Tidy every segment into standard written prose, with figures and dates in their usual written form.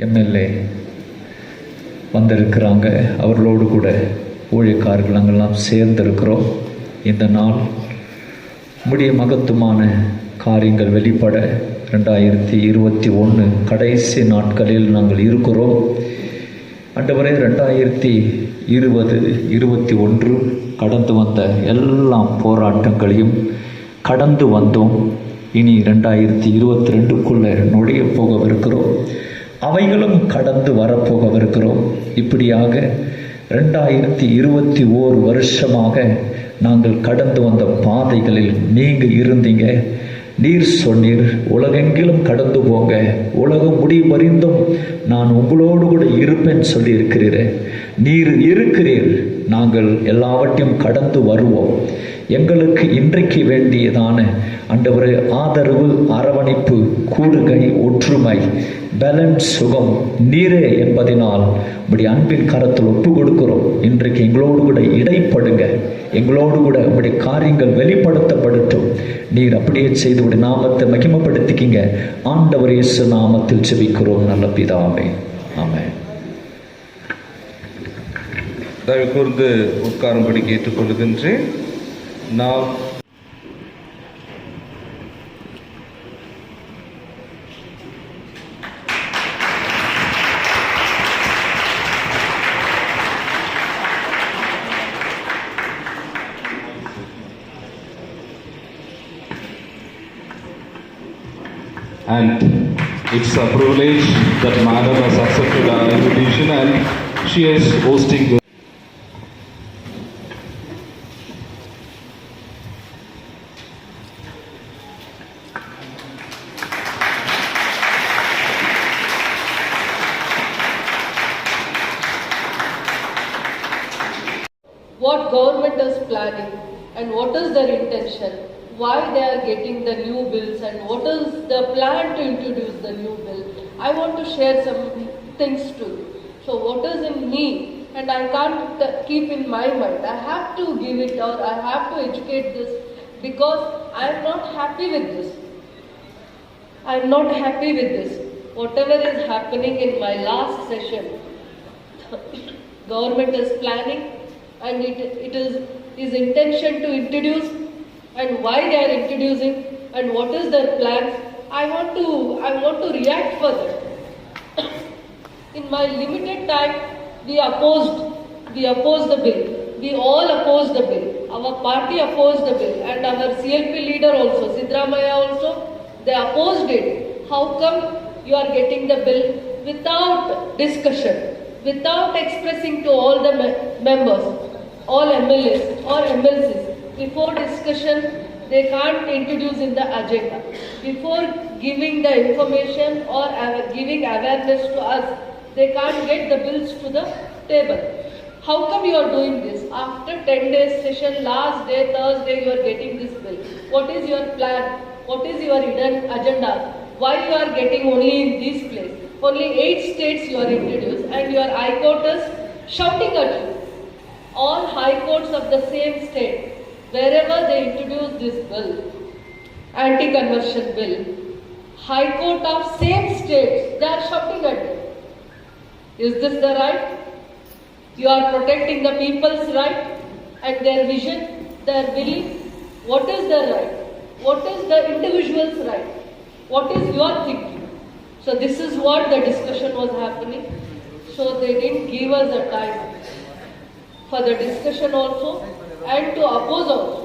MLA வந்திருக்கிறாங்க. அவர்களோடு கூட ஊழியக்காரர்கள் நாங்கள்லாம் சேர்ந்திருக்கிறோம். இந்த நாள் முடிய மகத்துவமான காரியங்கள் வெளிப்பட 2021 கடைசி நாட்களில் நாங்கள் இருக்கிறோம். ஆண்டவரே, 2020-21 கடந்து வந்த எல்லா போராட்டங்களையும் கடந்து வந்தோம். இனி 2022க்குள்ளே நுழைய போகவிருக்கிறோம். அவைகளும் கடந்து வரப்போகவிருக்கிறோம். இப்படியாக 2021 வருஷமாக நாங்கள் கடந்து வந்த பாதைகளில் நீங்கள் இருந்தீங்க. நீர் சொன்னீர், உலகெங்கிலும் கடந்து போங்க, உலகம் முடிவறிந்தும் நான் உங்களோடு கூட இருப்பேன் சொல்லி இருக்கிறீரே. நீர் இருக்கிறீர். நாங்கள் எல்லாவற்றையும் கடந்து வருவோம். எங்களுக்கு இன்றைக்கு வேண்டியதான ஆண்டவரே ஆதரவு, அரவணைப்பு, கூடுகை, ஒற்றுமை, பலன், சுகம் நீரே என்பதனால் உங்களுடைய அன்பின் கரத்தில் ஒப்பு கொடுக்கிறோம். இன்றைக்கு எங்களோடு கூட இடைப்படுங்க, எங்களோடு கூட உங்களுடைய காரியங்கள் வெளிப்படுத்தப்படட்டும். நீர் அப்படியே செய்து உடைய நாமத்தை மகிமைப்படுத்திக்கிங்க. ஆண்டவர் இயேசு நாமத்தில் ஜெபிக்கிறோம் நல்ல பிதாவே, ஆமென். தயவு கூர்ந்து உட்காரும்படி கேட்டுக்கொள்கின்றேன். நாம் and it's a privilege that Madam has accepted our invitation and she is hosting this. What government is planning and what is their intention, why they are getting the new bills and what is the plan to introduce the new bill. I want to share some things too. So what is in me and I can't keep in my mind. I have to give it or I have to educate this because I am not happy with this. I am not happy with this. Whatever is happening in my last session, government is planning and it is his intention to introduce and why they are introducing and what is their plan. I want to react for that. In my limited time, we opposed the bill. We all opposed the bill. Our party opposed the bill and our CLP leader also, Sidramaya also, they opposed it. How come you are getting the bill without discussion, without expressing to all the members, all MLAs or MLCs? Before discussion, they can't introduce in the agenda. Before giving the information or giving awareness to us, they can't get the bills to the table. How come you are doing this? After 10 days session, last day, Thursday, you are getting this bill. What is your plan? What is your agenda? Why you are getting only in this place? Only 8 states you are introduced and your high court is shouting at you. All high courts of the same state, wherever they introduce this bill, anti-conversion bill, high court of same states, they are shouting at you. Is this the right? You are protecting the people's right and their vision, their belief. What is their right? What is the individual's right? What is your thinking? So this is what the discussion was happening. So they didn't give us a time for the discussion also and to oppose also.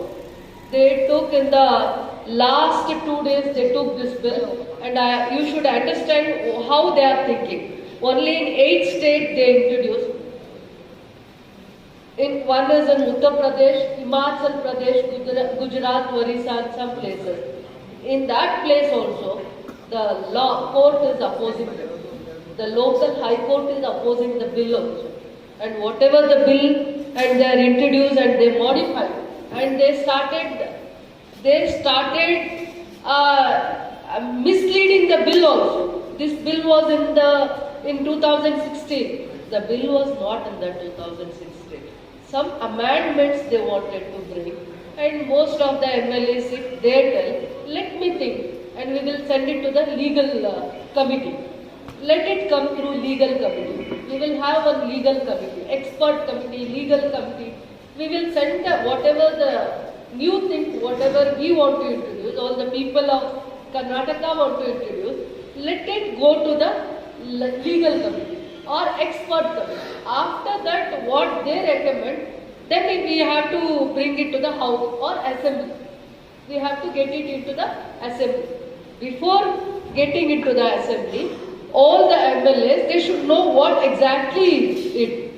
They took in the last 2 days, they took this bill and you should understand how they are thinking. Only in 8 states they introduced. One is in Uttar Pradesh, Himachal Pradesh, Gujarat, Orissa and some places. In that place also, the law court is opposing it. The local high court is opposing the bill also. And whatever the bill and they are introduced and they modified and they started misleading the bill also. This bill was in 2016. The bill was not in the 2016. Some amendments they wanted to bring and most of the MLAs, they tell, let me think and we will send it to the legal committee. let it come through legal committee. We will have a legal committee, expert committee, legal committee. We will send whatever the new thing, whatever we want to introduce, all the people of Karnataka want to introduce, let it go to the legal committee or expert committee. After that, what they recommend, then we have to bring it to the house or assembly. We have to get it into the assembly. Before getting into the assembly, all the MLAs, they should know what exactly is it.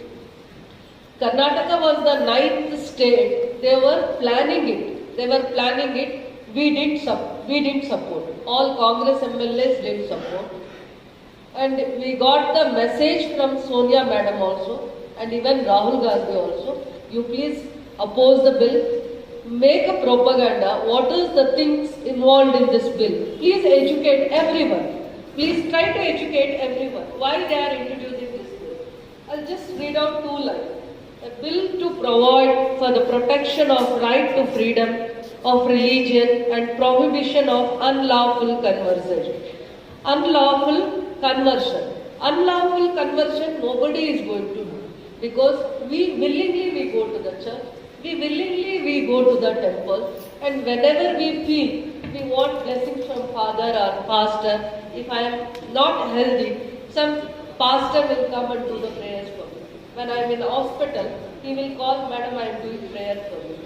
Karnataka was the 9th state. They were planning it. We didn't support. All Congress MLAs didn't support. And we got the message from Sonia Madam also, and even Rahul Gandhi also. You please oppose the bill. Make a propaganda. What is the things involved in this bill? Please educate everyone. Please try to educate everyone why they are introducing this bill. I'll just read out 2 lines. A bill to provide for the protection of right to freedom of religion and prohibition of unlawful conversion. Unlawful conversion, nobody is going to do, because we willingly go to the church, we willingly go to the temple, and whenever we feel we want blessings from father or pastor, if I am not healthy, some pastor will come and do the prayers for me. When I am in hospital, he will call, Madam, I am doing prayer for you.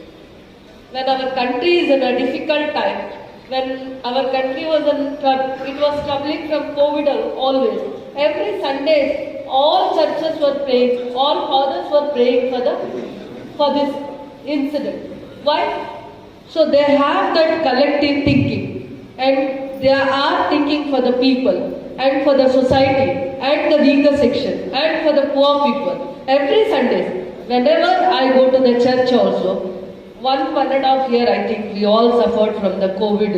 When our country is in a difficult time, when our country was in trouble, it was troubling from COVID always. Every Sunday, all churches were praying, all fathers were praying for this incident. Why? So they have that collective thinking, and they are thinking for the people and for the society and the weaker section and for the poor people. Every Sunday, whenever I go to the church also, 1.5 years I think we all suffered from the COVID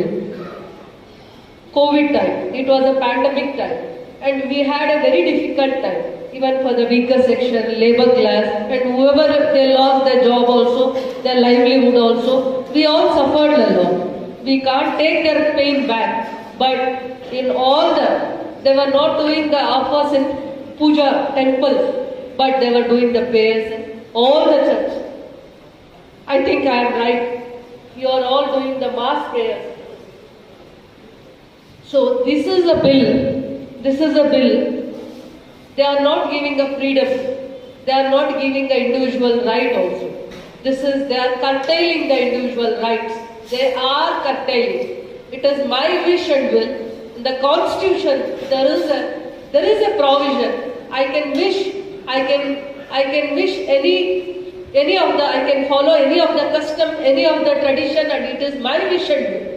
time. It was a pandemic time, and we had a very difficult time, even for the weaker section, labor class, and whoever they lost their job also, their livelihood also. We all suffered a lot. We can't take their pain back, but in all they were not doing the offers in puja temples, but they were doing the prayers in all the church. I think I am right. You are all doing the mass prayers. So this is a bill. They are not giving a freedom. They are not giving an individual right also. They are curtailing the individual rights. They are curtailing. It is my wish and will. In the Constitution, there is a provision. I can follow any of the custom, any of the tradition, and it is my wish and will.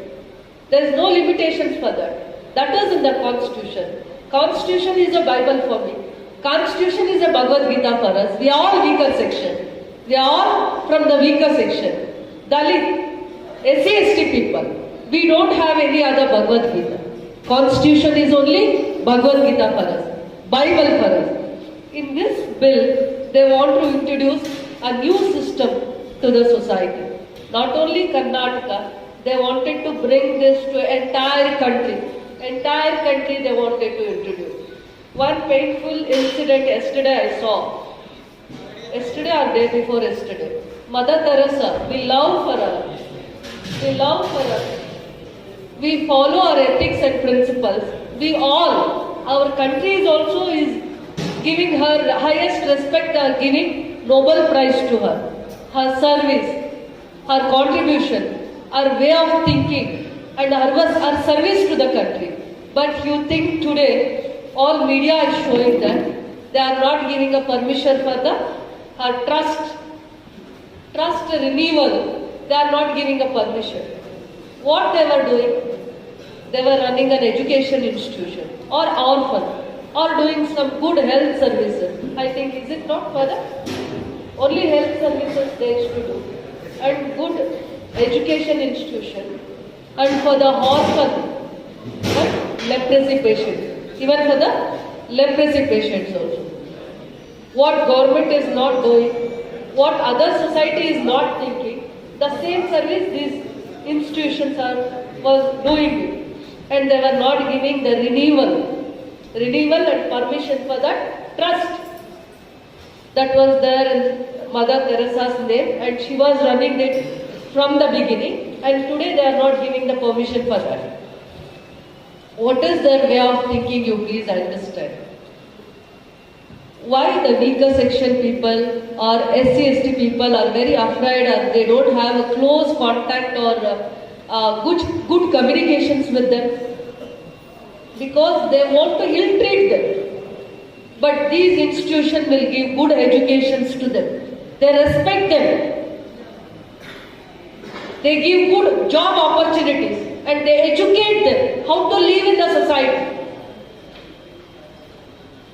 There is no limitations for that. That is in the Constitution. Constitution is a Bible for me. Constitution is a Bhagavad Gita for us. We are all weaker section. We are all from the weaker section. Dalit, SC/ST people. We don't have any other Bhagavad Gita. Constitution is only Bhagavad Gita for us. Bible for us. In this bill, they want to introduce a new system to the society. Not only Karnataka, they wanted to bring this to entire country. Entire country they wanted to introduce. One painful incident yesterday I saw. Yesterday or day before yesterday. Mother Teresa, we love for her. We love for her. We follow our ethics and principles. We all, our country is also giving her the highest respect, are giving Nobel Prize to her. Her service, her contribution, her way of thinking, and her service to the country. But you think today, all media is showing that they are not giving a permission for her trust renewal. They are not giving a permission. What they were doing? They were running an education institution or orphan or doing some good health services. I think, is it not for that? Only health services they used to do. And good education institution. And for the orphan, leprosy patients. Even for the leprosy patients also. What government is not doing, what other society is not thinking, the same service these institutions was doing it. And they were not giving the renewal renewal and permission for that trust that was there in Mother Teresa's name, and she was running it from the beginning, and today they are not giving the permission for that. What is their way of thinking, you please understand. Why the weaker section people or SC/ST people are very afraid, or they don't have a close contact or good communications with them? Because they want to ill-treat them. But these institutions will give good educations to them. They respect them. They give good job opportunities and they educate them how to live in the society.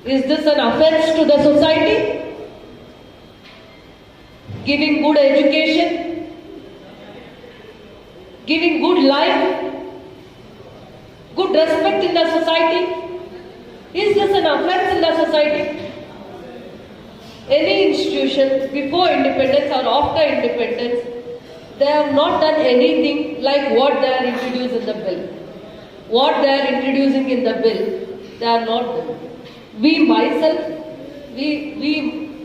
Is this an offense to the society? Giving good education, giving good life, good respect in the society. Is this an offense in the society? Any institution before independence or after independence, they have not done anything like what they are introduced in the bill. What they are introducing in the bill, they are not done.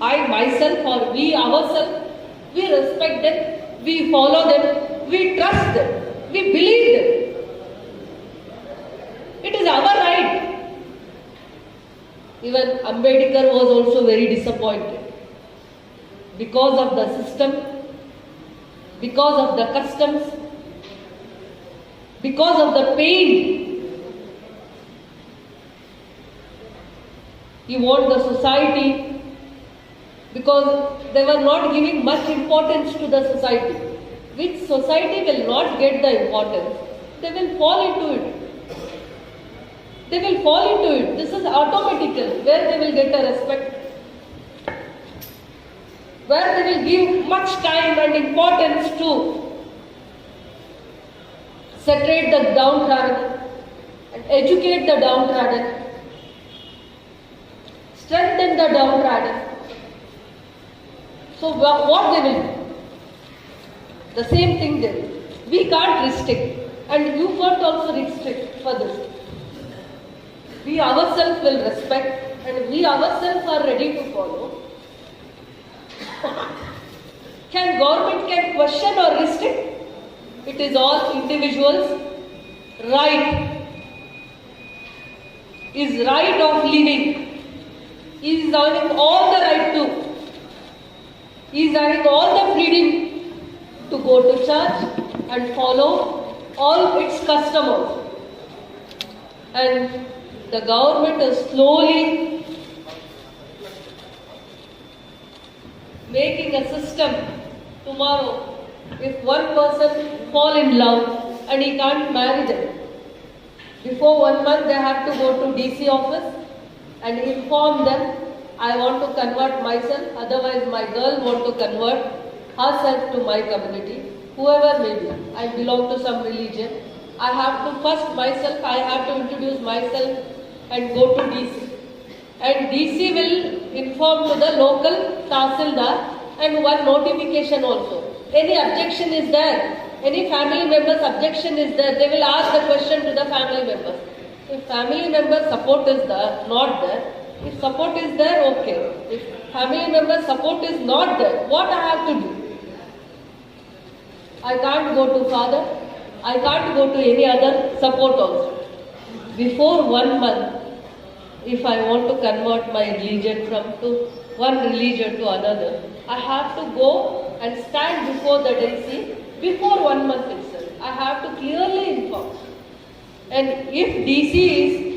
I myself or we ourselves, we respect them, we follow them, we trust them, we believe them. It is our right. Even Ambedkar was also very disappointed because of the system, because of the customs, because of the pain. He wants the society, because they were not giving much importance to the society. Which society will not get the importance, they will fall into it. They will fall into it. This is automatical, where they will get a respect, where they will give much time and importance to separate the downtrodden and educate the downtrodden, strengthen the downtrodden. So what they will do? The same thing they will. We can't restrict, and you can't also restrict for this. We ourselves will respect, and we ourselves are ready to follow. Can government question or restrict? It is all individuals' right. Is right of living. He is having all the right to. He is having all the freedom to go to church and follow all its customs. And the government is slowly making a system. Tomorrow, if one person fall in love and he can't marry them, before 1 month they have to go to DC office and inform them, I want to convert myself, otherwise my girl want to convert herself to my community, whoever may be. I belong to some religion. I have to first myself, I have to introduce myself and go to DC. And DC will inform to the local Tahsildar and one notification also. Any objection is there, any family member's objection is there, they will ask the question to the family members. If family member support is there, not there, if support is there, okay. If family member support is not there, what I have to do? I can't go to father, I can't go to any other support also. Before 1 month, if I want to convert my religion from one religion to another, I have to go and stand before the DC before 1 month itself. I have to clearly inform. And if DC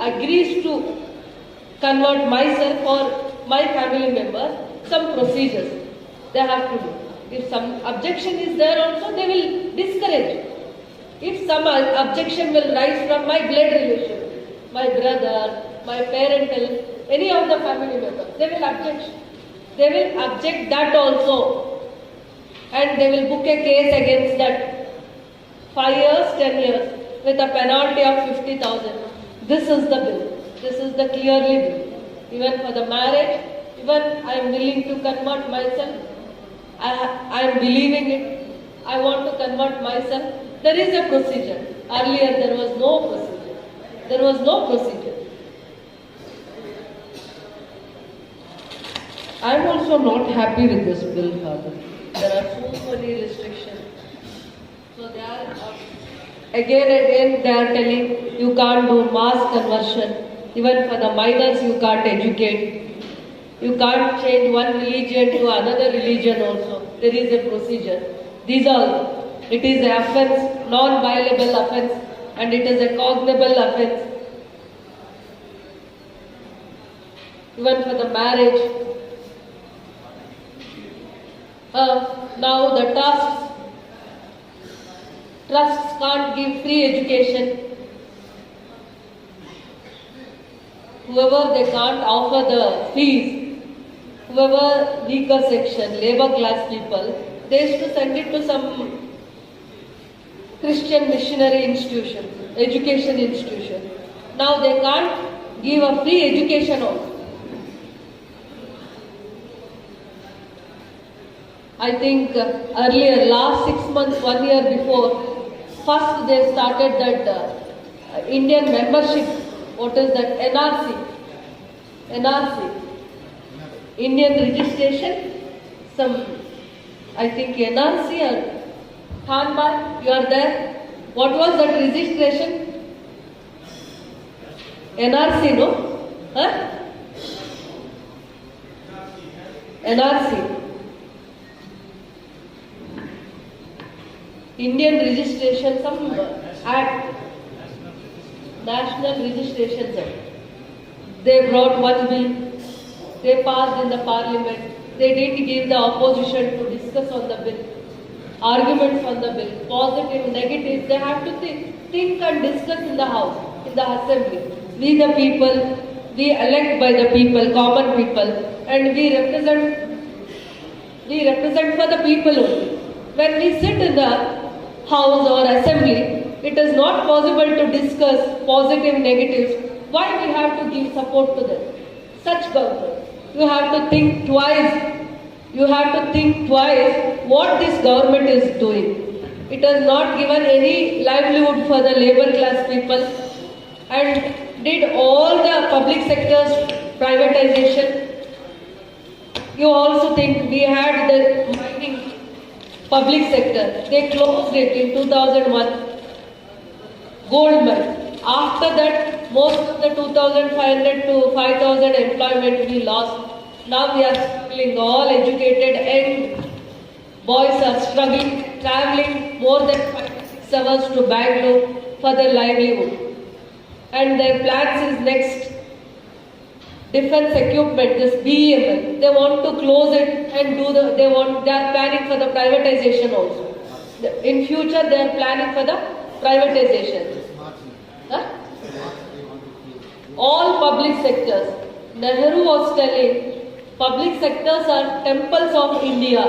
agrees to convert myself or my family members, some procedures they have to do. If some objection is there also, they will discourage. If some objection will rise from my blood relation, my brother, my parental, any of the family members, they will object. They will object that also. And they will book a case against that. 5 years, 10 years, with a penalty of 50,000. This is the bill. This is the clearly bill. Even for the marriage, even I am willing to convert myself. I am believing it. I want to convert myself. There is a procedure. Earlier there was no procedure. There was no procedure. I am also not happy with this bill, Father. There are so many restrictions. So they are again and again they are telling you can't do mass conversion. Even for the minors you can't educate. You can't change one religion to another religion also. There is a procedure. These all, it is an offence, non-violable offence, and it is a cognizable offence. Even for the marriage. Now the trusts can't give free education. Whoever they can't offer the fees, whoever weaker section, labor class people, they used to send it to some Christian missionary institution, education institution. Now they can't give a free education also. I think earlier, last 6 months, 1 year before, first they started that Indian membership. What is that? NRC. Indian registration. Some, I think NRC or Thanbar, you are there. What was that registration? NRC, no? Huh? NRC. Indian registration, some act, National Registration Act. They brought one bill, they passed in the parliament, they didn't give the opposition to discuss on the bill, arguments on the bill, positive, negative, they have to think and discuss in the house, in the assembly. We the people, we elect by the people, common people, and we represent for the people only. When we sit in the house or assembly, it is not possible to discuss positive, negatives. Why we have to give support to them? Such government. You have to think twice. You have to think twice what this government is doing. It has not given any livelihood for the labor class people and did all the public sector's privatization. You also think we had the mining public sector. They closed it in 2001. Gold mine. After that, most of the 2,500 to 5,000 employment we lost. Now we are struggling, all educated and boys are struggling, traveling more than 5-6 hours to Bangalore for their livelihood. And their plans is next defense equipment, this BEML. They want to close it and they are planning for the privatization also. In future they are planning for the privatization. Huh? All public sectors. Nehru was telling, public sectors are temples of India.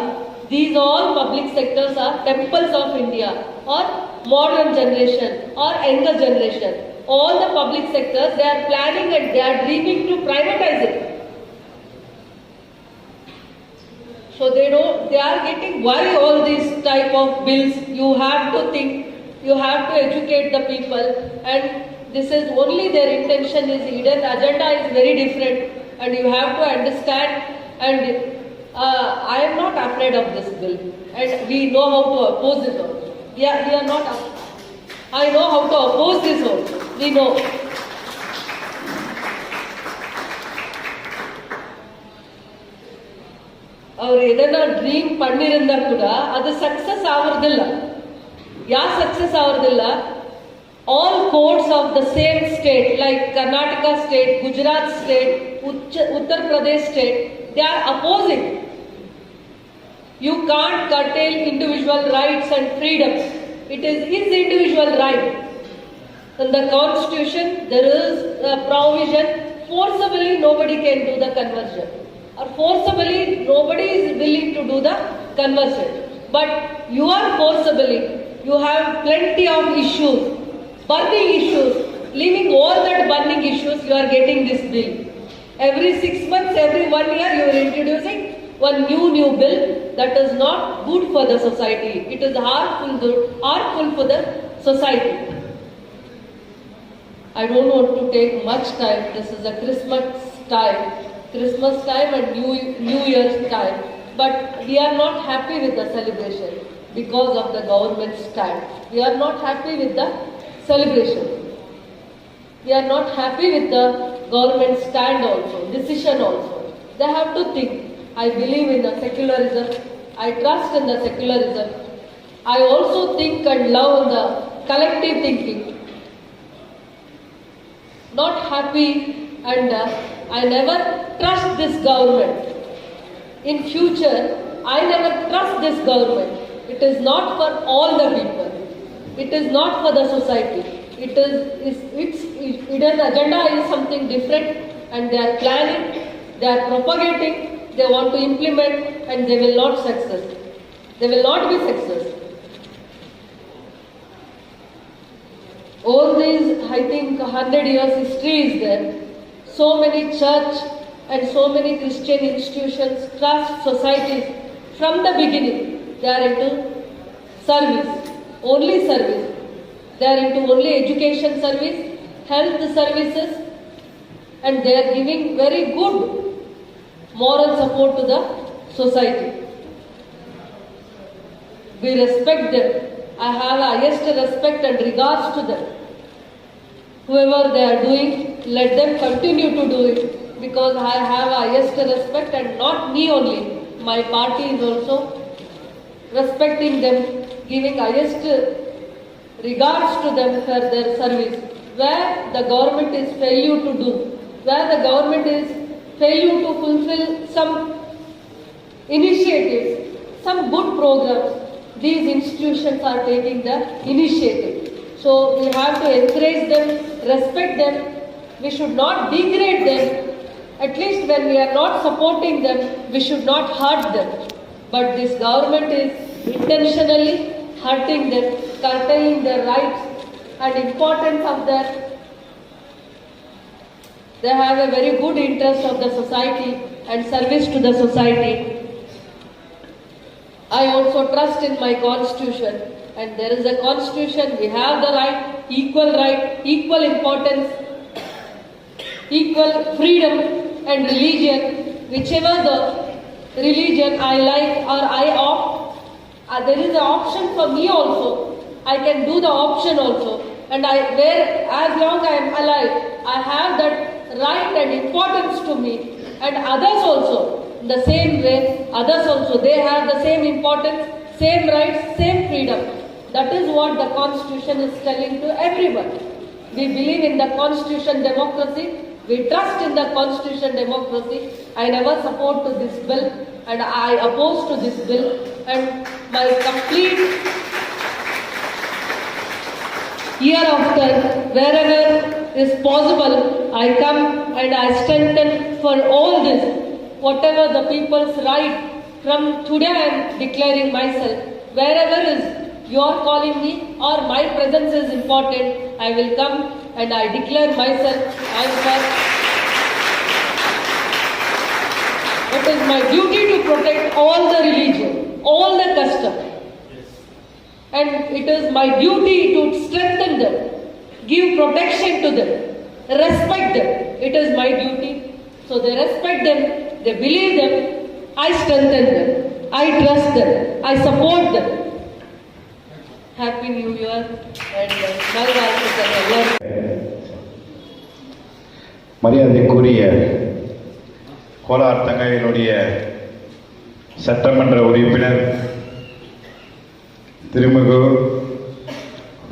These all public sectors are temples of India, or modern generation, or younger generation. All the public sectors, they are planning and they are dreaming to privatize it. So they are getting, why all these type of bills? You have to think, you have to educate the people, and this is only their intention is hidden, agenda is very different, and you have to understand. And I am not afraid of this bill, and we know how to oppose it also. We are not afraid. I know how to oppose this also. We know. ಅವರು ಏನಾರ dream ಪಣ್ಣಿರಿಂದ ಕೂಡ ಅದು success ಆಗೋದಿಲ್ಲ. ಯಾಕೆ success ಆಗೋದಿಲ್ಲ? All courts of the same state, like Karnataka state, Gujarat state, Uttar Pradesh state, they are opposing. You can't curtail individual rights and freedoms. It is his individual right. In the constitution, there is a provision, forcibly nobody can do the conversion. Or forcibly nobody is willing to do the conversion. But you are forcibly, you have plenty of issues, burning issues, leaving all that burning issues, you are getting this bill. Every 6 months, every 1 year, you are introducing one new bill that is not good for the society. It is harmful for the society. I don't want to take much time. This is a Christmas time and New Year's time. But we are not happy with the celebration because of the government stand. We are not happy with the celebration. We are not happy with the government stand also, decision also. They have to think. I believe in the secularism. I trust in the secularism. I also think and love the collective thinking. Not happy, and I never trust this government. In future, I never trust this government. It is not for all the people. It is not for the society. Its hidden agenda is something different, and they are planning, they are propagating, they want to implement, and they will not success. They will not be success. All these, I think, 100 years history is there. So many church and so many Christian institutions, trust, societies, from the beginning, they are into service, only service. They are into only education service, health services, and they are giving very good moral support to the society. We respect them. I have highest respect and regards to them. Whoever they are doing, let them continue to do it, because I have highest respect, and not me only. My party is also respecting them, giving highest regards to them for their service. Where the government is failure to do, where the government is failure to fulfill some initiatives, some good programs, these institutions are taking the initiative. So we have to encourage them, respect them. We should not degrade them. At least when we are not supporting them, we should not hurt them. But this government is intentionally hurting them, curtailing their rights and importance of their. They have a very good interest of the society and service to the society. I also trust in my constitution, and there is a constitution. We have the right, equal importance, equal freedom and religion. Whichever the religion I like or I opt, there is an option for me also. I can do the option also, and as long I am alive, I have that right and importance to me, and others also. The same way, others also, they have the same importance, same rights, same freedom. That is what the Constitution is telling to everyone. We believe in the Constitution democracy. We trust in the Constitution democracy. I never support to this bill, and I oppose to this bill. And my complete year after, wherever is possible, I come and I strengthen for all this. Whatever the people's right, from today I am declaring myself. Wherever is you are calling me or my presence is important, I will come and I declare myself. It is my duty to protect all the religion, all the custom. And it is my duty to strengthen them, give protection to them, respect them. It is my duty. So they respect them. They believe them, I strengthen them, I trust them, I support them. Happy New Year and மரியாதைக்குரிய கோலார் தங்கையினுடைய சட்டமன்ற உறுப்பினர் திருமிகு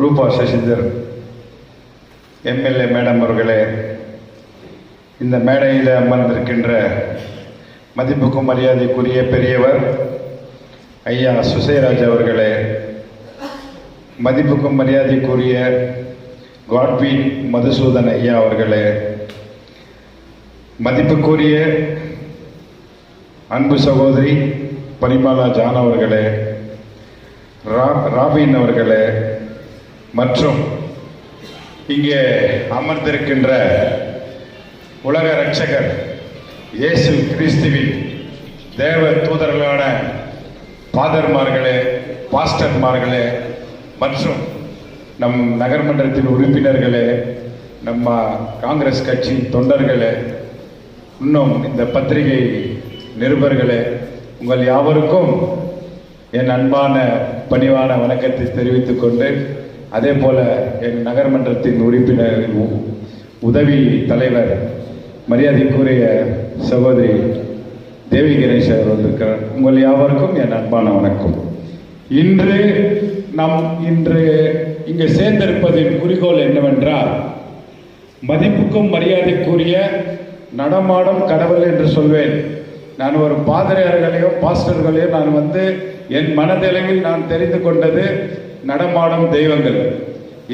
ரூபா Sasidhar MLA madam அவர்களே, இந்த மேடையில் அமர்ந்திருக்கின்ற மதிப்புக்கும் மரியாதைக்குரிய பெரியவர் ஐயா சுசைராஜ் அவர்களே, மதிப்புக்கும் மரியாதைக்குரிய காட்வின் மதுசூதன் ஐயா அவர்களே, மதிப்புக்குரிய அன்பு சகோதரி பரிமளா ஜான் அவர்களே, ராபின் அவர்களே, மற்றும் இங்கே அமர்ந்திருக்கின்ற உலக இரட்சகர் இயேசு கிறிஸ்துவின் தேவ தூதர்களான ஃபாதர்மார்களே, பாஸ்டர்மார்களே மற்றும் நம் நகர்மன்றத்தின் உறுப்பினர்களே, நம்ம காங்கிரஸ் கட்சி தொண்டர்களே, இன்னும் இந்த பத்திரிகை நிருபர்களே, உங்கள் யாவருக்கும் என் அன்பான பணிவான வணக்கத்தை தெரிவித்துக் கொண்டு, அதே போல என் நகர்மன்றத்தின் உறுப்பினர் உதவி தலைவர் மரியாதைக்குரிய சகோதரி தேவி கணேஷ் அவர் வந்திருக்கிறார். உங்கள் யாவருக்கும் என் அன்பான வணக்கம். இன்று இங்கே சேர்ந்திருப்பதின் குறிக்கோள் என்னவென்றால், மதிப்புக்கும் மரியாதைக்குரிய நடமாடும் கடவுள் என்று சொல்வேன். நான் ஒரு பாதிரியார்களையும் பாஸ்டர்களையும் நான் என் மனதளவில் நான் தெரிந்து கொண்டது நடமாடும் தெய்வங்கள்.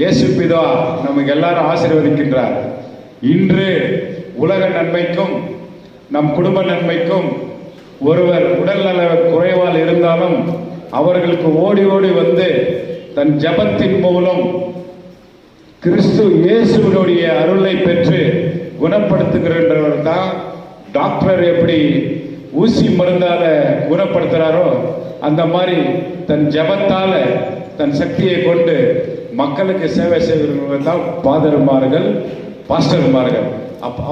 இயேசு பிதா நமக்கு எல்லாரும் ஆசீர்வதிக்கின்றார். இன்று உலக நன்மைக்கும் நம் குடும்ப நன்மைக்கும் ஒருவர் உடல்நல குறைவால் இருந்தாலும் அவர்களுக்கு ஓடி ஓடி தன் ஜபத்தின் மூலம் கிறிஸ்து இயேசுவினுடைய அருளை பெற்று குணப்படுத்துகிறவர் தான். டாக்டர் எப்படி ஊசி மருந்தால குணப்படுத்துறாரோ அந்த மாதிரி தன் ஜபத்தால தன் சக்தியை கொண்டு மக்களுக்கு சேவை செய்கிறவர்கள் தான் பாதர்மார்கள், பாஸ்டர்மார்கள்.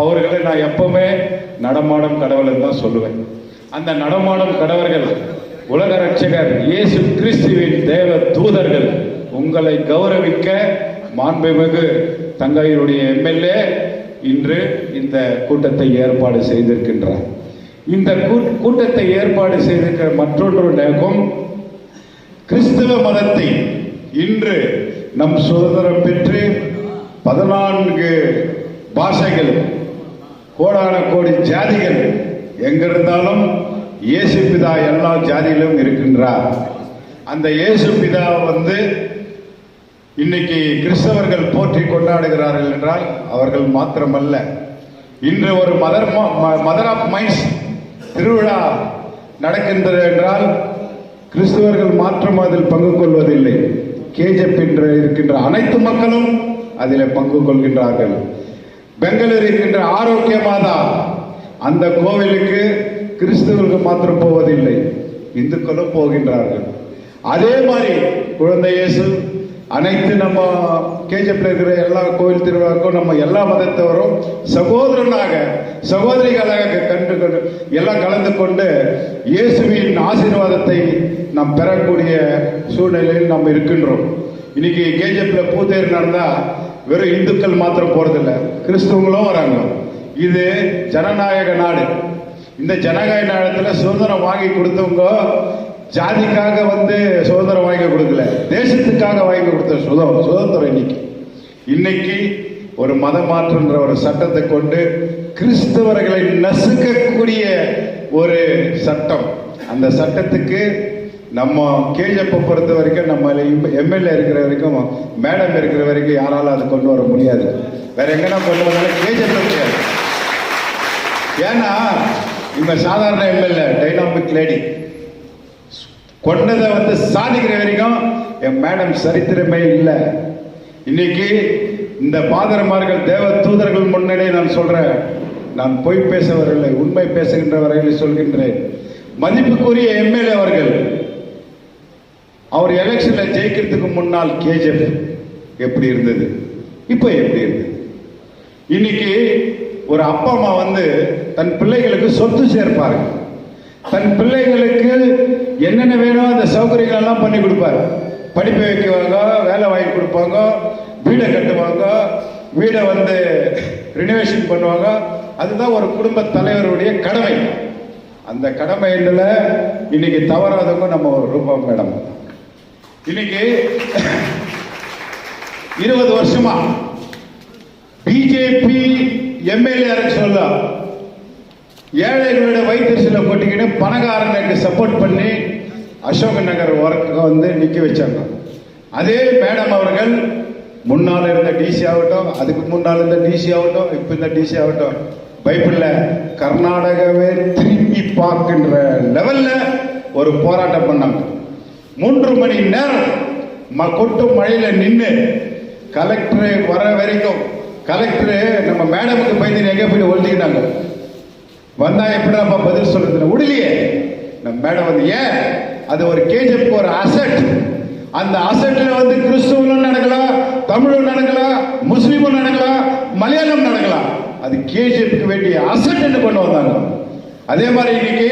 அவர்களை நான் எப்பவுமே நடமாடும் கடவுள் தான் சொல்லுவேன். அந்த நடமாடும் கடவர்கள் உலக ரட்சகர் இயேசு கிறிஸ்துவின் தேவ தூதர்கள். உங்களை கௌரவிக்க மாண்புமிகு தங்கையுடைய எம்எல்ஏ இன்று இந்த கூட்டத்தை ஏற்பாடு செய்திருக்கின்றார். இந்த கூட்டத்தை ஏற்பாடு செய்திருக்கிற மற்றொன்று நோக்கம், கிறிஸ்தவ மதத்தை இன்று நம் சுதந்திரம் பெற்று 14 பாஷைகள், கோடான கோடி ஜாதிகள் எங்கிருந்தாலும் இயேசு பிதா எல்லா ஜாதியிலும் இருக்கின்றார். அந்த இயேசு பிதா இன்னைக்கு கிறிஸ்தவர்கள் போற்றி கொண்டாடுகிறார்கள் என்றால் அவர்கள் மாத்திரமல்ல, இன்று ஒரு மதர் ஆஃப் மைண்ட்ஸ் திருவிழா நடக்கின்றது என்றால் கிறிஸ்தவர்கள் மாற்றம் அதில் பங்கு கொள்வதில்லை. கேஜப் என்று இருக்கின்ற அனைத்து மக்களும் அதில் பங்கு கொள்கின்றார்கள். பெங்களூர் இருக்கின்ற ஆரோக்கிய மாதா அந்த கோவிலுக்கு கிறிஸ்தவர்கள் மாத்திரம் போவதில்லை, இந்துக்களும் போகின்றார்கள். அதே மாதிரி குழந்தை இயேசு அனைத்து நம்ம கேஜப்ல இருக்கிற எல்லா கோவில் திருவிழாக்கும் நம்ம எல்லா மதத்தவரும் சகோதரனாக சகோதரிகளாக கண்டு எல்லாம் கலந்து கொண்டு இயேசுவின் ஆசீர்வாதத்தை நாம் பெறக்கூடிய சூழ்நிலையில் நாம் இருக்கின்றோம். இன்னைக்கு கேஜப்ல பூத்தேர் நடந்தா வெறும் இந்துக்கள் மாத்திரம் போறதில்லை, கிறிஸ்தவங்களும் வராங்க. இது ஜனநாயக நாடு. இந்த ஜனநாயக நாடத்துல சுதந்திரம் வாங்கி கொடுத்தவங்க ஜாதிக்காக சுதந்திரம் வாங்கி கொடுக்கல, தேசத்துக்காக வாங்கி கொடுத்த சுதந்திரம். இன்னைக்கு ஒரு மத மாற்றம்ன்ற ஒரு சட்டத்தை கொண்டு கிறிஸ்தவர்களை நசுக்கக்கூடிய ஒரு சட்டம். அந்த சட்டத்துக்கு நம்ம கேஜப்பை பொறுத்த வரைக்கும், நம்ம எம்எல்ஏ இருக்கிற வரைக்கும், மேடம் இருக்கிற வரைக்கும் யாராலும் அதை கொண்டு வர முடியாது. வேற எங்கன்னா கொண்டு வந்தாலும் கேஜப்ப முடியாது. ஏன்னா இவங்க சாதாரண எம்எல்ஏ, டைனாமிக் லேடி கொண்டதை சாதிக்கிற வரைக்கும் என் மேடம் சரித்திரமே இல்லை. இன்னைக்கு இந்த பாதரமார்கள் தேவ தூதர்கள் முன்னணி நான் சொல்றேன், நான் பொய் பேசவரில்லை, உண்மை பேசுகின்ற வரையில் சொல்கின்றேன். மதிப்புக்குரிய எம்எல்ஏ அவர்கள் அவர் எலெக்ஷன்ல ஜெயிக்கிறதுக்கு முன்னால் கேஜிஎஃப் எப்படி இருந்தது, இப்போ எப்படி இருந்தது? இன்னைக்கு ஒரு அப்பா அம்மா தன் பிள்ளைகளுக்கு சொத்து சேர்ப்பாரு, தன் பிள்ளைகளுக்கு என்னென்ன வேணும் அந்த சௌகரியங்கள் எல்லாம் பண்ணி கொடுப்பாரு. படிப்பு வைக்குவாங்க, வேலை வாங்கி கொடுப்பாங்க, வீடை கட்டுவாங்க, வீடை ரினோவேஷன் பண்ணுவாங்க. அதுதான் ஒரு குடும்ப தலைவருடைய கடமை. அந்த கடமை இன்னைக்கு தவறாதவங்க நம்ம ஒரு ரூபம் மேடம். இன்னைக்கு 20 வருஷமா பிஜேபி எம்எல்ஏ சொல்ல ஏழைகளோட வயிற்றுல கொட்டிக்கிட்டு பணக்காரனுக்கு சப்போர்ட் பண்ணி அசோக் நகர் ஒர்க்கு நிக்க வச்சாங்க. அதே மேடம் அவர்கள் முன்னால் இருந்த டிசி ஆகட்டும், அதுக்கு முன்னால் இருந்த டிசி ஆகட்டும், இப்ப இந்த டிசி ஆகட்டும், பைபிள்ல கர்நாடகாவே திரும்பி பார்க்கின்ற லெவல்ல ஒரு போராட்டம் பண்ணாங்க. 3 மணி நேரம் கொட்டும் மழையில நின்று கலெக்டர் வர வரைக்கும், கலெக்டர் நம்ம மேடமுக்கு பயந்து எங்க போய் ஒழிஞ்சுக்கிட்டாங்க. வந்தா எப்படி நம்ம பதில் சொல்றது? விடலையே நம்ம மேடம். ஏன்? அது ஒரு கேஜிஎஃப்க்கு ஒரு அசெட். அந்த அசெட்ல வந்து கிறிஸ்துவனும் நடக்கலாம், தமிழும் நடக்கலாம், முஸ்லீமும் நடக்கலாம், மலையாளம் நடக்கலாம். அது கேஜிஎஃப்க்கு வேண்டிய அசெட் கொண்டு வந்தாங்க. அதே மாதிரி இன்னைக்கு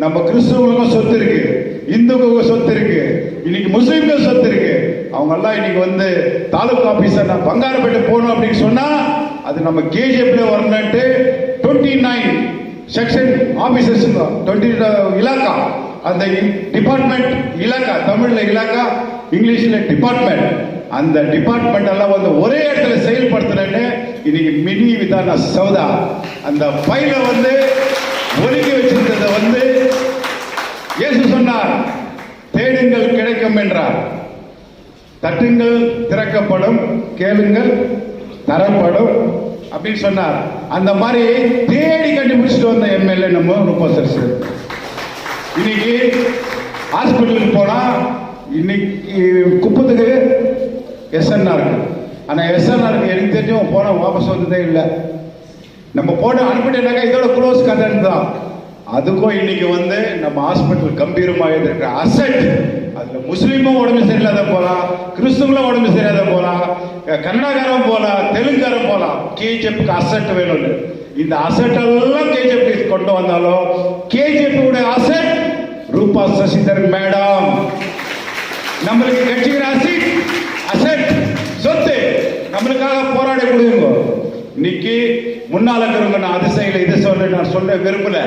நம்ம கிறிஸ்துவங்களுக்கும் சொத்து இருக்கு, இந்துக்களுக்கும் சொத்து இருக்கு, இன்னைக்கு முஸ்லீம்களுக்கும் சொத்து இருக்கு. அவங்க எல்லாம் இன்னைக்கு வந்து தாலுகா ஆபீசர் நான் பங்காரப்பேட்டை போகணும் அப்படின்னு சொன்னா அது நம்ம கேஜிஎஃப்ல வரணும்ட்டு 29 செக்ஷன் ஆபீசர்ஸ் 20 இலாக்கா, அந்த டிபார்ட்மெண்ட் இலாக்கா, தமிழ்ல இலாக்கா, இங்கிலீஷ்ல டிபார்ட்மெண்ட், அந்த டிபார்ட்மெண்ட் எல்லாம் வந்து ஒரே இடத்துல செயல்படுத்துறேன்னு இன்னைக்கு மினி விதான சௌதா அந்த ஃபைல வந்து ஒதுக்கி வச்சிருந்ததை வந்து இயேசு சொன்னார், தேடுங்கள் கிடைக்கும் என்றார், தட்டுங்கள் திறக்கப்படும், கேளுங்கள் தரப்படும் அப்படின்னு சொன்னார். அந்த மாதிரி தேடி கண்டுபிடிச்சிட்டு வந்த எம்எல்ஏ நம்ம ரூபசர்ஸ். இன்னைக்கு ஹாஸ்பிட்டலுக்கு போனா இன்னைக்கு குப்பத்துக்கு எஸ்என்ஆர் இருக்கு. ஆனா எஸ்என்ஆருக்கு எனக்கு தெரிஞ்சவங்க போனா வாபஸ் வந்ததே இல்லை. நம்ம போன அனுப்பிட்டேனாக்கா இதோட க்ளோஸ் கதைன்னு தான். அதுக்கும் இன்னைக்கு வந்து நம்ம ஹாஸ்பிட்டல் கம்பீரமாக இருக்கிற அசெட், அதுல முஸ்லீமும் உடம்பு சரியில்லாத போலாம், கிறிஸ்துவங்களும் உடம்பு சரியாத போலாம், கன்னடகாரம் போலாம், தெலுங்காரம் போலாம். கேஜிஎஃப்க்கு அசெட் வேணும்னு இந்த அசெட் எல்லாம் கேஜிஎஃப் கொண்டு வந்தாலும் கேஜிஎஃப் அசெட் ரூபா சசிதரன் மேடம் நம்மளுக்கு கட்சிக்கிற அசெட் சொத்து நம்மளுக்காக போராடி கொடுங்க. இன்னைக்கு முன்னால இருக்கிறவங்க நான் அது செய்யல இது சொல்ல நான் சொல்ல விரும்பல,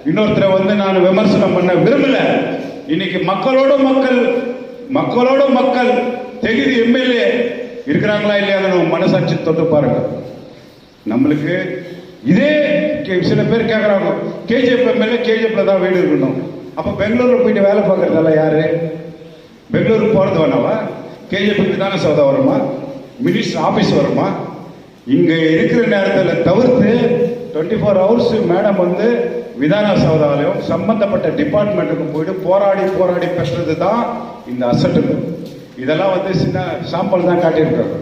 இன்னொருத்தரை வந்து நான் விமர்சனம் பண்ண விரும்பல. இன்னைக்கு மக்களோட மக்கள் தகுதி எம்எல்ஏ இருக்கிறாங்களா இல்லையா நம்ம மனசாட்சி தொட்டு பாருங்க. நம்மளுக்கு இதே சில பேர் கேட்கறாங்க, கேஜிஎஃப் எம்எல்ஏ கேஜிஎஃப்ல தான் வீடு இருக்கணும். அப்ப பெங்களூர்ல போயிட்டு வேலை பார்க்கறதால யாரு? பெங்களூருக்கு போறது வேணாவா? கேஜிஎஃப்க்கு தானே சௌதா வருமா, மினிஸ்டர் ஆபீஸ் வருமா? இங்க இருக்கிற நேரத்தில் தவிர்த்து 24 hours மேடம் வந்து விதான சௌதாலயம் சம்பந்தப்பட்ட டிபார்ட்மெண்ட்டுக்கு போயிட்டு போராடி பெற்றது தான் இந்த அசட்டு. இதெல்லாம் வந்து சின்ன சாம்பிள் தான் காட்டியிருக்காங்க.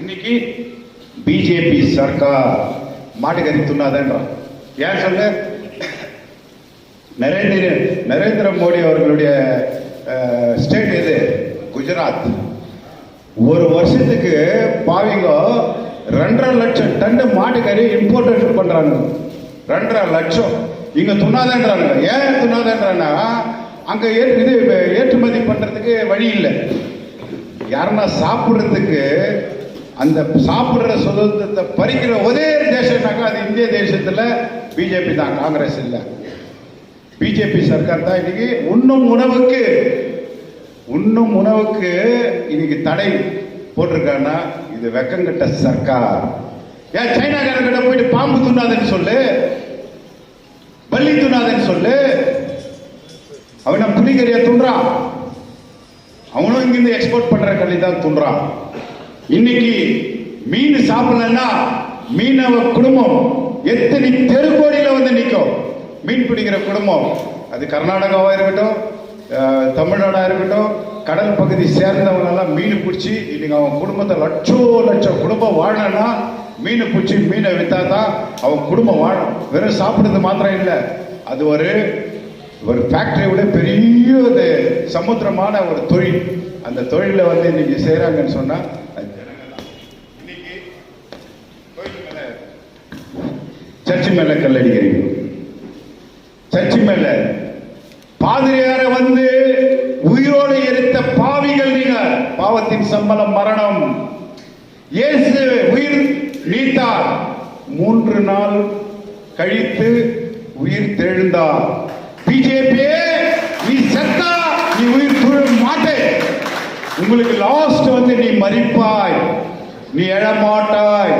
இன்னைக்கு பிஜேபி சர்க்கார் மாட்டுக்கறி துண்ணாதன்றான். ஏன் சொல்ல, நரேந்திர மோடி அவர்களுடைய ஸ்டேட் எது? குஜராத். ஒரு வருஷத்துக்கு பாவிங்க 2.5 லட்சம் டன் மாட்டுக்கறி இம்போர்ட் பண்றாங்க. 2.5 லட்சம் இங்க துண்ணாதன்றாங்க. ஏன் துண்ணாதன்றாங்கன்னா அங்க இது ஏற்றுமதி பண்றதுக்கு வழி இல்லை. யாருன்னா சாப்பிடுறதுக்கு அந்த சாப்பிடுற சுதந்திரத்தை பறிக்கிற ஒரே தேசம்னாக்கா அது இந்திய தேசத்துல பிஜேபி தான், காங்கிரஸ் இல்லை. பிஜேபி சர்க்கார் தான் இன்னைக்கு உண்ணும் உணவுக்கு இன்னைக்கு தடை போட்டிருக்காங்கன்னா இது வெக்கங்கட்ட சர்க்கார். ஏன் சைனாக்காரங்கிட்ட போயிட்டு பாம்பு துண்ணாதன்னு சொல்லு, பள்ளி துண்ணாதன்னு சொல்லு. அவன் புலிகரியா துன்றான், அவனும் இங்கிருந்து எக்ஸ்போர்ட் பண்ற கல்வி தான் துன்றான். இன்னைக்கு மீன் சாப்பிடலன்னா மீனவ குடும்பம் எத்தனை தெருக்கோடியில வந்து நிற்கும். மீன் பிடிக்கிற குடும்பம் அது கர்நாடகாவா இருக்கட்டும், தமிழ்நாடா இருக்கட்டும், கடல் பகுதி சேர்ந்தவங்க எல்லாம் மீன் பிடிச்சி இன்னைக்கு அவன் குடும்பத்தை லட்சம் குடும்பம் வாழனா மீன் பிடிச்சி மீனை வித்தாதான் அவன் குடும்பம் வாழும். வெறும் சாப்பிடுறது மாத்திரம் இல்லை, அது ஒரு ஃபேக்டரியோட பெரிய ஒரு சமுத்திரமான ஒரு தொழில். அந்த தொழில வந்து இன்னைக்கு செய்யறாங்கன்னு சொன்னா இன்னைக்கு சர்ச்சு மேல கல்லடிக்கிறீங்க, சர்ச்சு மேல பாதிரியார வந்து உயிரோடு எரித்த பாவிகள் நீங்க. பாவத்தின் சம்பளம் மரணம். இயேசு உயிர் நீத்தார், 3 நாள் கழித்து உயிர் தெழுந்தார். பிஜேபி நீ செத்தா நீ உயிர் துழ மாட்டே. உங்களுக்கு லாஸ்ட் வந்து நீ மரிப்பாய், நீ எழமாட்டாய்.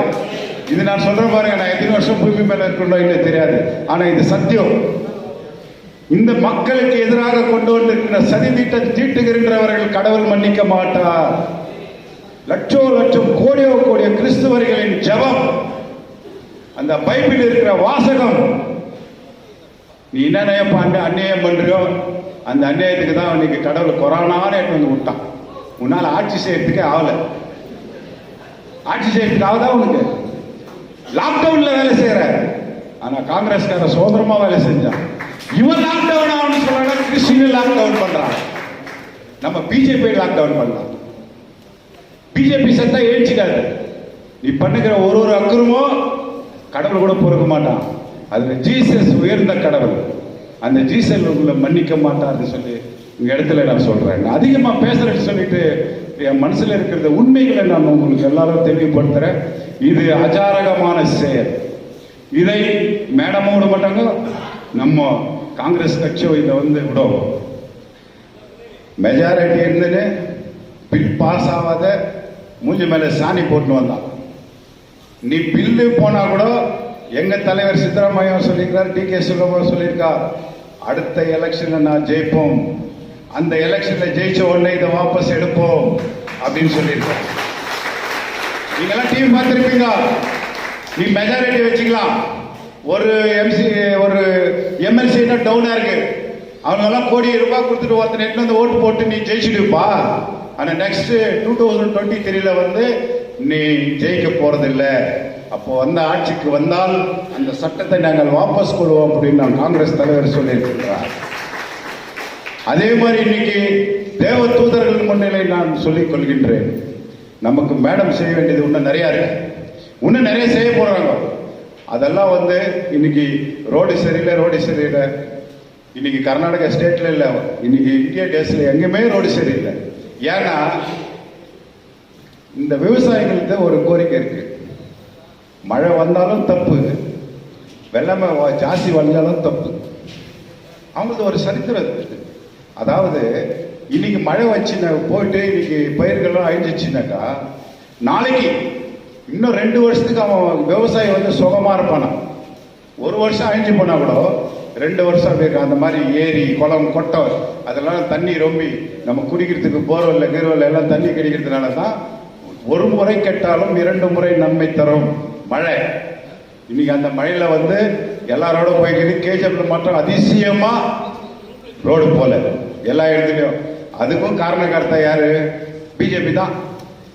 இது நான் சொல்றேன் பாருங்க, நான் எத்தனை வருஷம் பூமி மேல இருக்கணும் இல்லை தெரியாது, ஆனா இது சத்தியம். இந்த மக்களுக்கு எதிராக கொண்டு வந்திருக்கிற சதி திட்டம் தீட்டுகின்றவர்கள் கடவுள் மன்னிக்க மாட்டார். லட்சம் கோடிய கிறிஸ்தவர்களின் ஜபம், அந்த பைபிள் இருக்கிற வாசகம், நீ என்ன அந்நியம் பண்றியோ அந்த அந்நியத்துக்கு தான் இன்னைக்கு கடவுள் கொரோனான்னு வந்து விட்டான். உன்னால ஆட்சி செய்யறதுக்கே ஆகல. ஆட்சி செய்யறதுக்கு ஆகுதா உனக்கு? லாக்டவுன்ல வேலை செய்யற, ஆனா காங்கிரஸ்கார சுதந்திரமா வேலை செஞ்சான். இவன் லாக்டவுன் ஆகணும்னு சொல்றாங்க, கிறிஸ்டின் லாக்டவுன் பண்றான். நம்ம பிஜேபி லாக்டவுன் பண்ணலாம். பிஜேபி சத்தா எழுச்சிக்காது. நீ பண்ணுகிற ஒரு அக்கிரமும் கடவுள் கூட பொறுக்க மாட்டான். அதுல ஜீசஸ் உயர்ந்த கடவுள். அந்த ஜீசஸ் உங்களை மன்னிக்க மாட்டார்னு சொல்லி இந்த இடத்துல நான் சொல்றேன். அதிகமா பேசுறேன்னு சொல்லிட்டு என் மனசுல இருக்கிற உண்மைகளை நான் உங்களுக்கு எல்லாரும் தெளிவுபடுத்துறேன். இது அஜாரகமான செயல். இதை மேடமும் விட மாட்டாங்க, நம்ம காங்கிரஸ் கட்சியும் இதை விடும். மெஜாரிட்டி இருந்துன்னு பில் பாஸ் ஆகாத மூஞ்சி மேல சாணி போட்டு வந்தான். நீ பில்லு போனா கூட எங்க தலைவர் சித்தராமையா சொல்லியிருக்கார், டி கே சுப்பிரமணியம் சொல்லியிருக்கார், அடுத்த எலெக்ஷன்ல நான் ஜெயிப்போம், அந்த எலெக்ஷன்ல ஜெயிச்ச உடனே இதை வாபஸ் எடுப்போம் அப்படின்னு சொல்லியிருக்கார். நீங்கெல்லாம் டிவி பார்த்துருப்பீங்க. நீ மெஜாரிட்டி வச்சுக்கலாம். ஒரு எம்எல்சி டவுனா இருக்கு, அவங்கெல்லாம் கோடி ரூபாய் கொடுத்துட்டு ஒருத்தர் எட்டு வந்து ஓட்டு போட்டு நீ ஜெயிச்சுடுப்பா. ஆனா நெக்ஸ்ட் 2023 நீ ஜெயிக்க போறதில்லை. அப்போ ஆட்சிக்கு வந்தால் அந்த சட்டத்தை நாங்கள் வாபஸ் கொள்வோம் அப்படின்னு நான் காங்கிரஸ் தலைவர் சொல்லியிருக்கிறார். அதே மாதிரி இன்னைக்கு தேவ தூதர்கள் முன்னிலை நான் சொல்லிக் கொள்கின்றேன். நமக்கு மேடம் செய்ய வேண்டியது இன்னும் நிறைய இருக்கு, இன்னும் நிறைய செய்ய போறாங்க. அதெல்லாம் இன்னைக்கு ரோடு சரியில்லை. இன்னைக்கு கர்நாடகா ஸ்டேட்ல இல்ல, இன்னைக்கு இந்தியா டேஸ்ல எங்கேயுமே ரோடு சரியில்லை. ஏன்னா இந்த விவசாயிகளுக்கு ஒரு கோரிக்கை இருக்கு. மழை வந்தாலும் தப்பு, வெள்ளம் ஜாஸ்தி வந்தாலும் தப்பு. அவங்களுக்கு ஒரு சரித்திரம் இருக்கு. அதாவது இன்னைக்கு மழை வச்சுன்னா போயிட்டு இன்னைக்கு பயிர்கள்லாம் அழிஞ்சிச்சுனாக்கா நாளைக்கு இன்னும் 2 வருஷத்துக்கு அவன் விவசாயி சுகமா இருப்பானா. 1 வருஷம் அழிஞ்சு போனா கூட 2 வருஷம் அப்படி அந்த மாதிரி ஏரி குளம் கொட்டை அதெல்லாம் தண்ணி ரொம்பி நம்ம குடிக்கிறதுக்கு போர்வெல்ல கீர்வெல்ல எல்லாம் தண்ணி கிடைக்கிறதுனால தான் ஒரு முறை கெட்டாலும் 2 முறை நன்மை தரும் மழை. இன்னைக்கு அந்த மழையில எல்லாரோட போய்க்குது. கேஜப்ல மட்டும் அதிசயமா ரோடு போல எல்லா இடத்துலயும். அதுக்கும் காரணக்கர்த்தா யாரு? பிஜேபி தான்.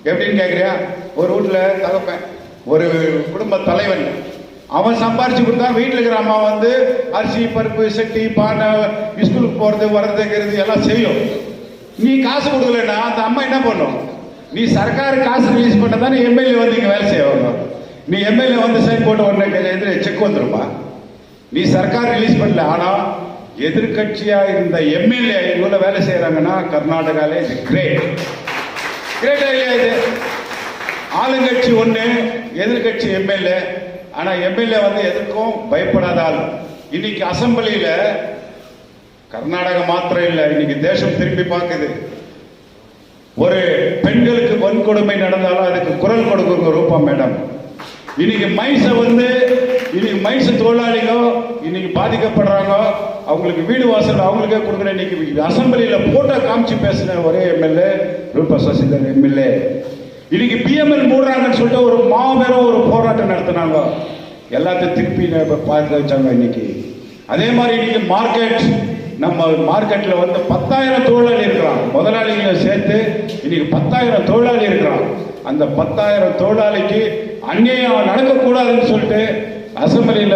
எப்படின்னு கேக்குறியா? ஒரு வீட்டுல தகப்பன், ஒரு குடும்ப தலைவன், அவன் சம்பாரிச்சு கொடுத்தா வீட்டுல இருக்கிற அம்மா அரிசி பருப்பு சட்டி பானை ஸ்கூலுக்கு போறது வர்றதுங்கிறது எல்லாம் செய்யும். நீ காசு கொடுக்கலன்னா அந்த அம்மா என்ன பண்ணும்? நீ சர்க்காரு காசு ரிலீஸ் பண்ணதானே எம்எல்ஏ இங்க வேலை செய்வாங்க. நீ எம்எல்ஏ சைன் போட்டு உடனே செக் வந்துருப்பா. நீ சர்க்கார் ரிலீஸ் பண்ணல. ஆனா எதிர்கட்சியா இருந்த எம்எல்ஏ இவ்வளவு வேலை செய்யறாங்கன்னா கர்நாடகால இது கிரேட் ஐடியா. இது ஆளுங்கட்சி ஒண்ணு, எதிர்கட்சி எம்எல்ஏ. ஆனா எம்எல்ஏ எதுக்கும் பயப்படாதால் இன்னைக்கு அசம்பிளியில கர்நாடகா மாத்திரம் இல்ல, இன்னைக்கு தேசம் திரும்பி பார்க்குது. ஒரு பெண்களுக்கு வன்கொடுமை நடந்தாலும் அதுக்கு குரல் கொடுக்குற ரூபம் மேடம். இன்னைக்கு மைன்ஸ் தொழிலாளிகள் இன்னைக்கு பாதிக்கப்படுறாங்க. அவங்களுக்கு வீடு வாசல் அவங்களுக்கே கொடுக்குற. இன்னைக்கு அசம்பிளியில போட்டோ காமிச்சு பேசின ஒரே எம்எல்ஏ ரூபா சசிதர் எம்எல்ஏ. இன்னைக்கு பிஎம்எல் மூடுறாங்கன்னு சொல்லிட்டு ஒரு மாபெரும் ஒரு போராட்டம் நடத்தினாங்க. எல்லாத்தையும் திருப்பி பார்த்து வச்சாங்க இன்னைக்கு. அதே மாதிரி இன்னைக்கு நம்ம மார்க்கெட்ல 10,000 தொழிலாளி இருக்கிறான். முதலாளிகளை சேர்த்து இன்னைக்கு 10,000 தொழிலாளி இருக்கிறான். அந்த 10,000 தொழிலாளிக்கு அந்நியம் நடக்கக்கூடாதுன்னு சொல்லிட்டு அசம்பிளியில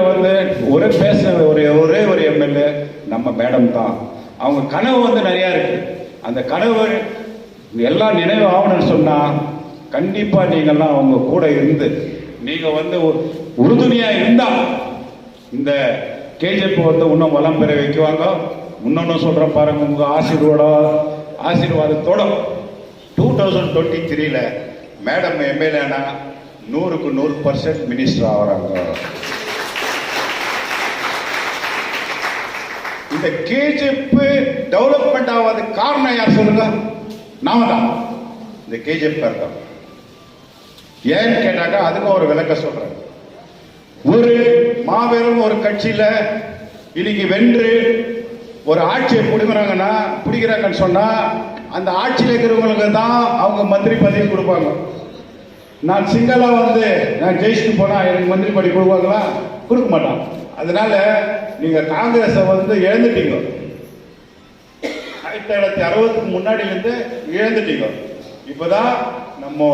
ஒரு பேசின ஒரே ஒரு எம்எல்ஏ நம்ம மேடம் தான். அவங்க கனவு நிறைய இருக்கு. அந்த கனவு எல்லாம் நினைவு ஆகணும்னு சொன்னா கண்டிப்பா நீங்கெல்லாம் அவங்க கூட இருந்து நீங்க உறுதுணையா இருந்தா இந்த கேஜிஎஃப் இன்னும் வளம் பெற வைக்குவாங்க. இன்னொன்னு சொல்ற பாருங்க, உங்க ஆசீர்வாதத்தோட 2023 மேடம் எம்எல்ஏனா 100க்கு 100% மினிஸ்டர் ஆகிறாங்க. இந்த கேஜிஎஃப் டெவலப்மெண்ட் ஆகாத காரணம் யார் சொல்லுங்க? நாம தான். இந்த கேஜிஎஃப் தான். ஏன்னு கேட்டாக்கா அதுக்கு ஒரு விளக்க சொல்றேன். ஒரு மாபெரும் ஒரு கட்சியில இன்னைக்கு வென்று ஒரு ஆட்சியை பிடிக்கிறாங்கன்னு சொன்னா அந்த ஆட்சியில் இருக்கிறவங்களுக்கு தான் அவங்க மந்திரி பதவி கொடுப்பாங்க. நான் சிங்களா நான் ஜெயிச்சுட்டு போனா எனக்கு மந்திரி பதவி கொடுப்பாங்களா? கொடுக்க மாட்டான். அதனால நீங்க காங்கிரஸை இழந்துட்டீங்க. 1960க்கு முன்னாடில இருந்து இழந்துட்டீங்க. இப்பதான் நம்ம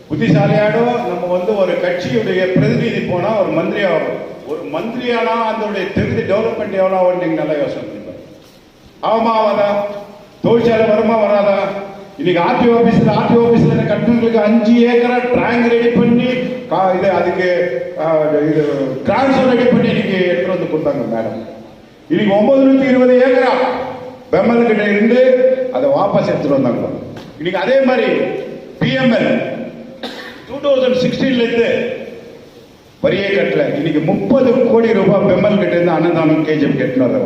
புத்திசாலியாடும் நம்ம ஒரு கட்சியுடைய பிரதிநிதி போனா ஒரு மந்திரி ஆகும். ஒரு மந்திரியானா அதனுடைய தொகுதி டெவலப்மெண்ட் எவ்வளவு ஆகும் நீங்க நல்லா யோசனை பண்ணுங்க. ஆமாவாதா தொழிற்சாலை வருமா வராதா? இன்னைக்கு ஆர்டிஓ ஆபீஸ்ல கட்டணங்களுக்கு 5 ஏக்கரா டிராயிங் ரெடி பண்ணி இது அதுக்கு இது டிரான்ஸ்ஃபர் ரெடி பண்ணி இன்னைக்கு எடுத்து வந்து கொடுத்தாங்க மேடம். இன்னைக்கு 920 ஏக்கரா பெம்மல் கிட்ட இருந்து அதை வாபஸ் எடுத்துட்டு வந்தாங்க. இன்னைக்கு அதே மாதிரி பிஎம்எல் 2016 இருந்து வரியே கட்டல. இன்னைக்கு 30 கோடி ரூபாய் பெம்மல் கிட்ட இருந்து அன்னதானம் கேஜிஎம் கட்டினார்.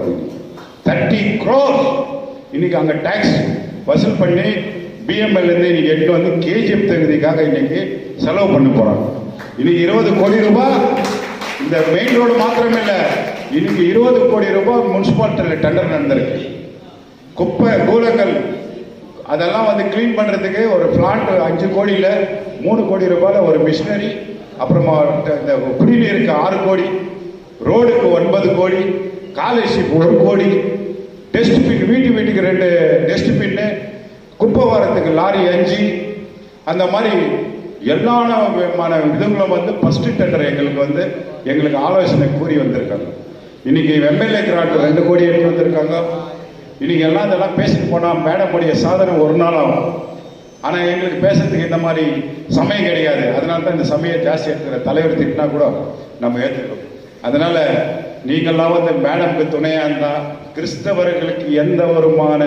30 crores இன்னைக்கு அங்க டாக்ஸ் வசூல் பண்ணி பிஎம்எல் இருந்து இன்னைக்கு எடுத்து வந்து கேஜிஎம் தகுதிக்காக இன்னைக்கு செலவு பண்ண போறாங்க. இன்னைக்கு 20 கோடி ரூபாய் இந்த மெயின் ரோடு மாத்திரமே இல்ல, இன்னைக்கு 20 கோடி ரூபாய் முனிசிபாலிட்டியில டெண்டர் நடந்திருக்கு. குப்பை கூலங்கள் அதெல்லாம் வந்து கிளீன் பண்றதுக்கு ஒரு பிளான்ட் 5 கோடியில 3 கோடி ரூபாயில ஒரு மிஷினரி, அப்புறமா இந்த குடிநீருக்கு 6 கோடி, ரோடுக்கு 9 கோடி, ஸ்காலர்ஷிப் 1 கோடி, டஸ்ட்பின் வீட்டுக்கு 2 டஸ்ட்பின்னு, குப்பை வாரத்துக்கு லாரி 5, அந்த மாதிரி எல்லா விதமான விதங்களும் வந்து ஃபர்ஸ்ட் டெண்டர் எங்களுக்கு ஆலோசனை கூறி வந்திருக்காங்க. இன்னைக்கு எம்எல்ஏ கிராண்ட் 2 கோடி எடுத்து வந்திருக்காங்க. இன்னைக்கு எல்லாம் இதெல்லாம் பேசிட்டு போனா மேடமுடைய சாதனை ஒரு நாள் ஆகும். ஆனா எங்களுக்கு பேசுறதுக்கு இந்த மாதிரி சமயம் கிடையாது. அதனால தான் இந்த சமயம் ஜாஸ்தி எடுத்துக்கிற தலைவர் திட்டினா கூட நம்ம ஏற்றுக்கிறோம். அதனால நீங்கள்லாம் வந்து மேடம்க்கு துணையா இருந்தா கிறிஸ்தவர்களுக்கு எந்த ஒருமான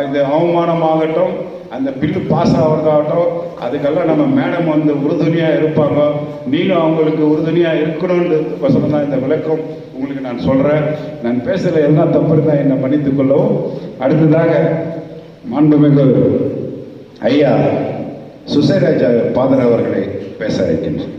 இது அவமானமாகட்டும், அந்த பில்லு பாஸ் ஆகிறதாகட்டும், அதுக்கெல்லாம் நம்ம மேடம் வந்து உறுதுணையா இருப்பாங்க. நீங்களும் அவங்களுக்கு உறுதுணையா இருக்கணும்ன்றதுக்கோசரம் தான் இந்த விளக்கம் உங்களுக்கு நான் சொல்றேன். நான் பேசல எல்லாம் தப்பு இருந்தா என்னை மன்னித்துக் கொள்ளவும். அடுத்ததாக மாண்புமிகு ஐயா சுசேராஜா பாதர் அவர்களை பேச அழைக்கின்றேன்.